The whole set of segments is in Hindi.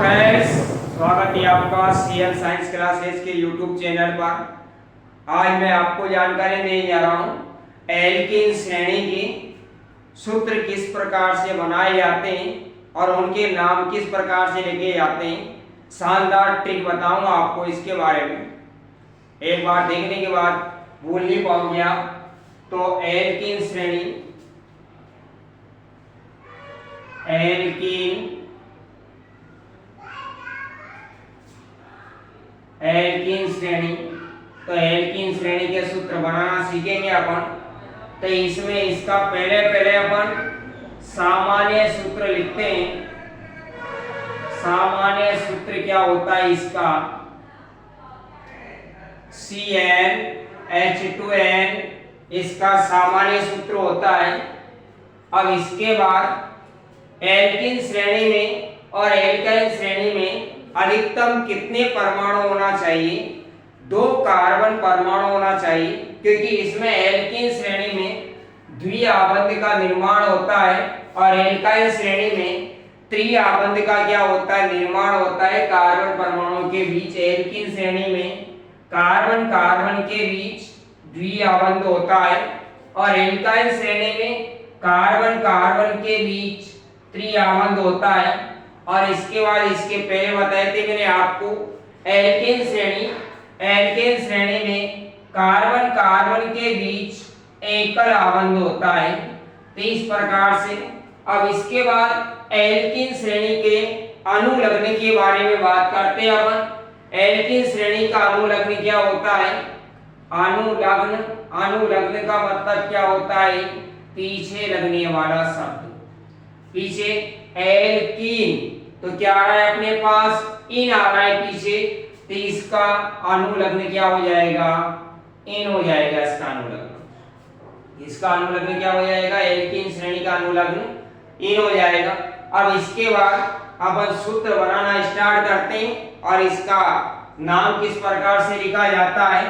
फ्रेंड्स, स्वागत है आपका सीएल साइंस क्लासेस के यूट्यूब चैनल पर। आज मैं आपको जानकारी देने जा रहा हूँ एल्कीन श्रेणी के सूत्र किस प्रकार से बनाए जाते हैं और उनके नाम किस प्रकार से लिखे जाते हैं। शानदार ट्रिक बताऊंगा आपको इसके बारे में। एक बार देखने के बाद भूल नहीं पाओगे आप। तो एल्कीन श्रेणी, एल्कीन श्रेणी, तो एल्कीन श्रेणी के सूत्र बनाना सीखेंगे अपन। तो इसमें इसका पहले अपन सामान्य सूत्र लिखते हैं। सामान्य सूत्र क्या होता है इसका? CnH2n इसका सामान्य सूत्र होता है। अब इसके बाद एल्कीन श्रेणी में और एल्काइल श्रेणी में अधिकतम कितने परमाणु होना चाहिए? 2 कार्बन परमाणु होना चाहिए, क्योंकि इसमें एल्कीन श्रेणी में द्विआबंध का निर्माण होता है और एल्काइल श्रेणी में त्रिआबंध का क्या होता है? निर्माण होता है कार्बन परमाणु के बीच। एल्कीन श्रेणी में कार्बन कार्बन के बीच द्विआबंध होता है और एल्काइल श्रेणी में कार्बन कार्बन के बीच त्रिआबंध होता है। और इसके बाद इसके पहले बताए थे मैंने आपको एल्केन श्रेणी में कार्बन कार्बन के बीच एकल आबंध होता है। तो इस प्रकार से अब इसके बाद एल्कीन श्रेणी के अनुलग्न के बारे में बात करते हैं अपन। एल्कीन श्रेणी का अनुलग्न क्या होता है? अनुलग्न का मतलब क्या होता है? पीछे लगने वाला शब्द। पीछे एल्कीन तो क्या आ रहा है अपने पास? इन आ रहा है पीछे, तो इसका अनुलग्न क्या हो जाएगा? इन हो जाएगा इसका अनुलग्न। इसका अनुलग्न क्या हो जाएगा? एल्कीन श्रेणी का अनुलग्न इन हो जाएगा। अब इसके बाद अपन सूत्र बनाना स्टार्ट करते हैं और इसका नाम किस प्रकार से लिखा जाता है।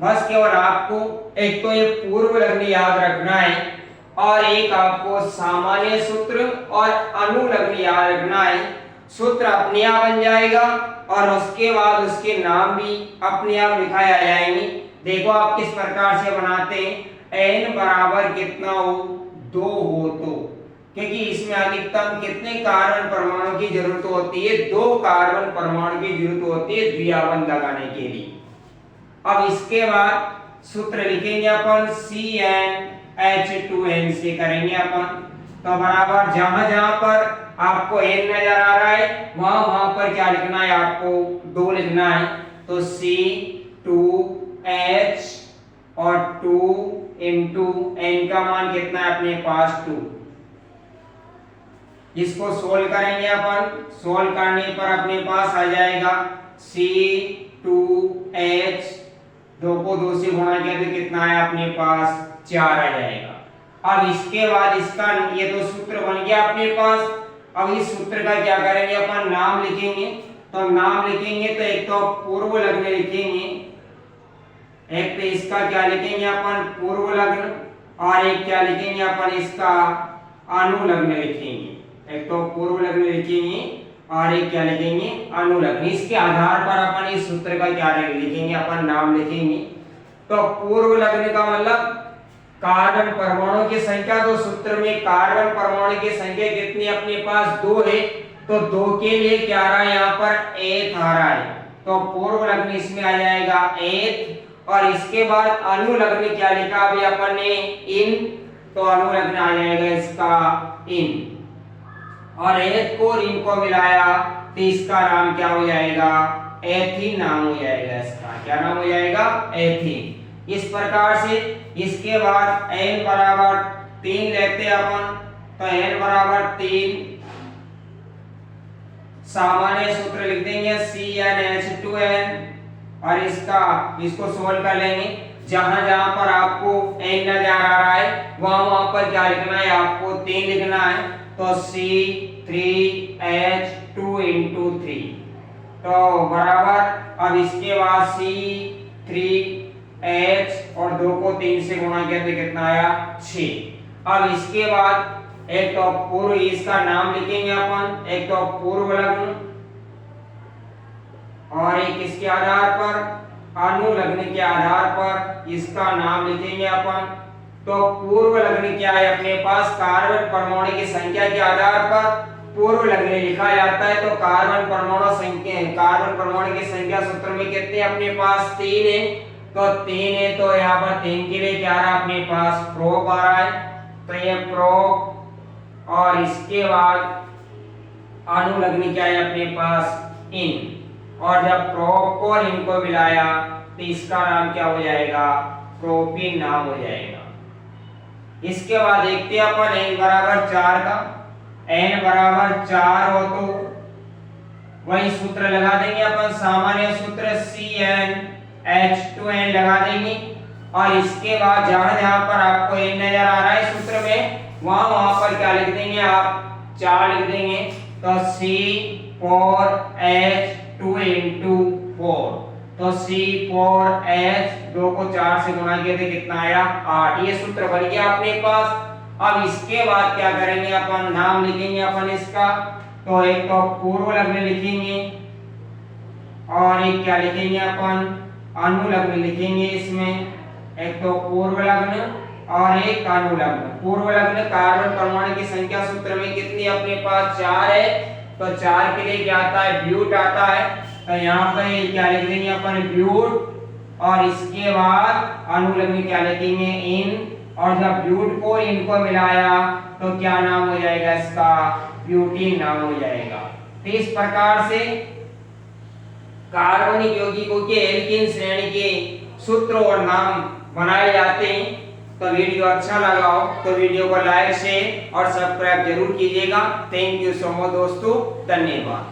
बस केवल आपको एक तो ये पूर्व लग्न याद रखना है और एक आपको सामान्य सूत्र और अनुलग्न याद रखना है। सूत्र अपने आप बन जाएगा और उसके बाद उसके नाम भी अपने आप लिखाए आ जाएंगे। देखो आप किस प्रकार से बनाते हैं। n बराबर कितना हो? 2 हो तो, क्योंकि इसमें अधिकतम कितने कार्बन परमाणु की जरूरत होती है? 2 कार्बन परमाणु की जरूरत होती है द्विआबंध लगाने के लिए। अब इसके बाद सूत्र लिखेंगे अपन CnH2n से करेंगे अपन। तो बराबर जहां जहां पर आपको n नजर आ रहा है वहां पर क्या लिखना है? आपको 2 लिखना है। तो C2H और 2 into n का मान कितना है अपने पास? 2। इसको सोल्व करेंगे अपन। सोल्व करने पर अपने पास आ जाएगा C2H, 2 को 2 से गुणा किया तो कितना है अपने पास? 4 आ जाएगा। अब इसके बाद इसका ये तो सूत्र बन गया अपने पास। अब इस सूत्र का क्या करेंगे अपन? नाम लिखेंगे। तो नाम लिखेंगे तो एक तो पूर्व लग्न लिखेंगे, एक तो इसका क्या लिखेंगे अपन? पूर्व लग्न, और एक क्या लिखेंगे अपन? इसका अनुलग्न लिखेंगे। एक तो पूर्व लग्न लिखेंगे और एक क्या लिखेंगे? अनुलग्न। इसके आधार पर अपन इस सूत्र का क्या लिखेंगे? अपन नाम लिखेंगे। तो पूर्व लग्न का मतलब कार्बन परमाणु की संख्या, तो सूत्र में कार्बन परमाणु की संख्या कितनी अपने पास? 2 है। तो 2 के लिए क्या आ रहा है? यहाँ पर एथ आ रहा है। तो पूर्व लग्न इसमें आ जाएगा एथ। और इसके बाद अनुलग्न क्या लिखा अभी अपन ने? इन। तो अनुलग्न आ जाएगा इसका इन। और एथ को और इन को मिलाया तो इसका नाम क्या हो जाएगा? एथीन नाम हो जाएगा इसका। क्या नाम हो जाएगा? एथीन। इस प्रकार से इसके बाद n बराबर 3 लेते अपन। तो n बराबर 3 सामान्य सूत्र लिख देंगे CnH2n और इसको सोल्व कर लेंगे। जहां जहां पर आपको n नजर आ रहा है वहां पर क्या लिखना है? आपको 3 लिखना है। तो C3H2 into 3 तो बराबर। अब इसके बाद C3H और 2 को 3 से गुणा किया तो कितना आया? 6। अब इसके बाद एक तो पूर्व, इसका नाम लिखेंगे अपन। एक तो पूर्व लग्न और एक किसके आधार पर, अनुलग्न के आधार पर इसका नाम लिखेंगे अपन। तो पूर्व लग्न क्या है अपने पास, कार्बन परमाणु की संख्या के आधार पर पूर्व लग्न लिखा जाता है। तो कार्बन परमाणु की संख्या सूत्र में कितने अपने पास 3 है, तो 3 है, तो यहाँ पर 3 के लिए क्या रहा अपने पास, प्रोप आ रहा है। तो ये प्रोप, और इसके बाद अनुलग्न क्या है अपने पास, इन। और जब प्रोप को और इन को मिलाया तो इसका नाम क्या हो जाएगा, प्रोपिन नाम हो जाएगा। इसके बाद देखते हैं अपन n बराबर 4 का। n बराबर 4 हो तो वही सूत्र लगा देंगे अपन, सामान्य सूत्र CnH2n लगा देंगे। और इसके बाद जहां पर आपको n नजर आ रहा है सूत्र में, वहां पर क्या लिख देंगे आप, 4 लिख देंगे। तो C4H2 तो C4H 2 को 4 से गुणा किया तो कितना आया, 8। ये सूत्र बन गया अपने पास। अब इसके बाद क्या करेंगे अपन, नाम लिखेंगे अपन इसका। तो एक तो पूर्व लग्न लिखेंगे और एक क्या लिखेंगे अपन, अनुलग्न लिखेंगे इसमें। एक तो पूर्व लग्न और एक अनुलग्न। पूर्व लग्न कार्बन परमाणु की संख्या सूत्र में कितनी अपने पास, 4 है। तो 4 के लिए क्या आता है, ब्यूट आता है। तो यहाँ पे क्या लिख देंगे अपन, ब्यूट। और इसके बाद अनुलग्न क्या लिखेंगे, इन। और जब ब्यूट को इनको मिलाया तो क्या नाम हो जाएगा इसका, ब्यूटीन नाम हो जाएगा। तो इस प्रकार से कार्बनिक यौगिकों के एल्कीन श्रेणी के सूत्र और नाम बनाए जाते हैं। तो वीडियो अच्छा लगा हो तो वीडियो को लाइक, शेयर और सब्सक्राइब जरूर कीजिएगा। थैंक यू सो मच दोस्तों, धन्यवाद।